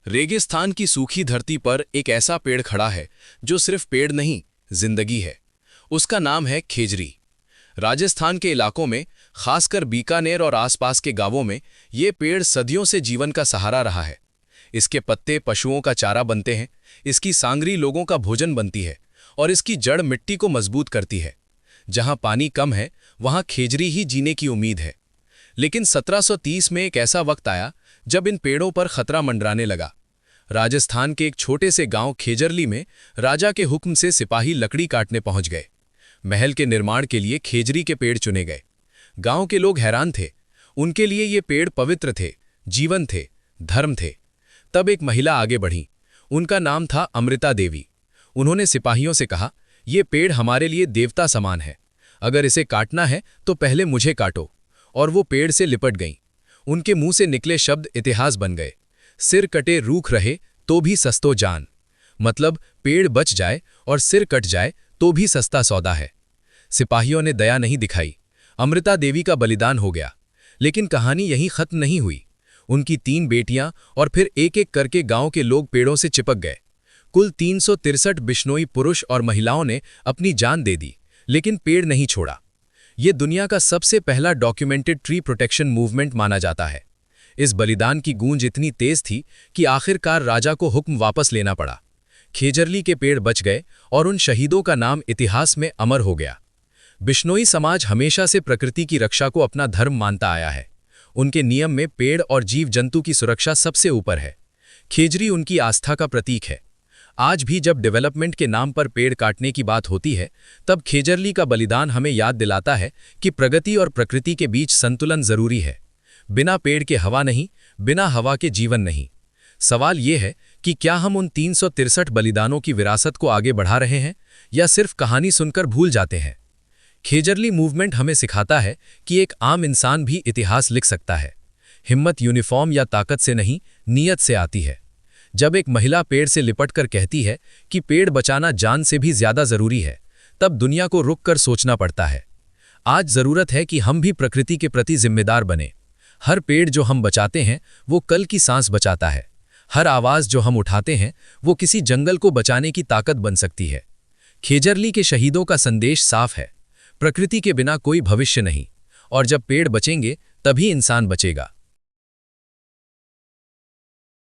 रेगिस्तान की सूखी धरती पर एक ऐसा पेड़ खड़ा है जो सिर्फ पेड़ नहीं, जिंदगी है। उसका नाम है खेजरी। राजस्थान के इलाकों में, खासकर बीकानेर और आसपास के गांवों में, ये पेड़ सदियों से जीवन का सहारा रहा है। इसके पत्ते पशुओं का चारा बनते हैं, इसकी सांगरी लोगों का भोजन बनती है और इसकी जड़ मिट्टी को मजबूत करती है। जहां पानी कम है, वहां खेजरी ही जीने की उम्मीद है। लेकिन 1730 में एक ऐसा वक्त आया जब इन पेड़ों पर खतरा मंडराने लगा। राजस्थान के एक छोटे से गांव खेजरली में राजा के हुक्म से सिपाही लकड़ी काटने पहुंच गए। महल के निर्माण के लिए खेजरी के पेड़ चुने गए। गांव के लोग हैरान थे। उनके लिए ये पेड़ पवित्र थे, जीवन थे, धर्म थे। तब एक महिला आगे बढ़ी। उनका नाम था अमृता देवी। उन्होंने सिपाहियों से कहा, ये पेड़ हमारे लिए देवता समान है। अगर इसे काटना है तो पहले मुझे काटो। और वो पेड़ से लिपट गईं। उनके मुंह से निकले शब्द इतिहास बन गए। सिर कटे रूख रहे तो भी सस्तो जान। मतलब पेड़ बच जाए और सिर कट जाए तो भी सस्ता सौदा है। सिपाहियों ने दया नहीं दिखाई। अमृता देवी का बलिदान हो गया। लेकिन कहानी यहीं खत्म नहीं हुई। उनकी 3 बेटियां और फिर एक-एक करके गांव के लोग पेड़ों से चिपक गए। कुल 363 बिश्नोई पुरुष और महिलाओं ने अपनी जान दे दी, लेकिन पेड़ नहीं छोड़ा। यह दुनिया का सबसे पहला डॉक्यूमेंटेड ट्री प्रोटेक्शन मूवमेंट माना जाता है। इस बलिदान की गूंज इतनी तेज थी कि आखिरकार राजा को हुक्म वापस लेना पड़ा। खेजरली के पेड़ बच गए और उन शहीदों का नाम इतिहास में अमर हो गया। बिश्नोई समाज हमेशा से प्रकृति की रक्षा को अपना धर्म मानता आया है। उनके नियम में पेड़ और जीव जंतु की सुरक्षा सबसे ऊपर है। खेजरी उनकी आस्था का प्रतीक है। आज भी जब डेवलपमेंट के नाम पर पेड़ काटने की बात होती है, तब खेजरली का बलिदान हमें याद दिलाता है कि प्रगति और प्रकृति के बीच संतुलन जरूरी है। बिना पेड़ के हवा नहीं, बिना हवा के जीवन नहीं। सवाल यह है कि क्या हम उन 363 बलिदानों की विरासत को आगे बढ़ा रहे हैं या सिर्फ कहानी सुनकर भूल जाते हैं। खेजरली मूवमेंट हमें सिखाता है कि एक आम इंसान भी इतिहास लिख सकता है। हिम्मत यूनिफॉर्म या ताकत से नहीं, नीयत से आती है। जब एक महिला पेड़ से लिपटकर कहती है कि पेड़ बचाना जान से भी ज्यादा जरूरी है, तब दुनिया को रुक कर सोचना पड़ता है। आज जरूरत है कि हम भी प्रकृति के प्रति जिम्मेदार बने। हर पेड़ जो हम बचाते हैं वो कल की सांस बचाता है। हर आवाज जो हम उठाते हैं वो किसी जंगल को बचाने की ताकत बन सकती है। खेजरली के शहीदों का संदेश साफ है, प्रकृति के बिना कोई भविष्य नहीं, और जब पेड़ बचेंगे तभी इंसान बचेगा।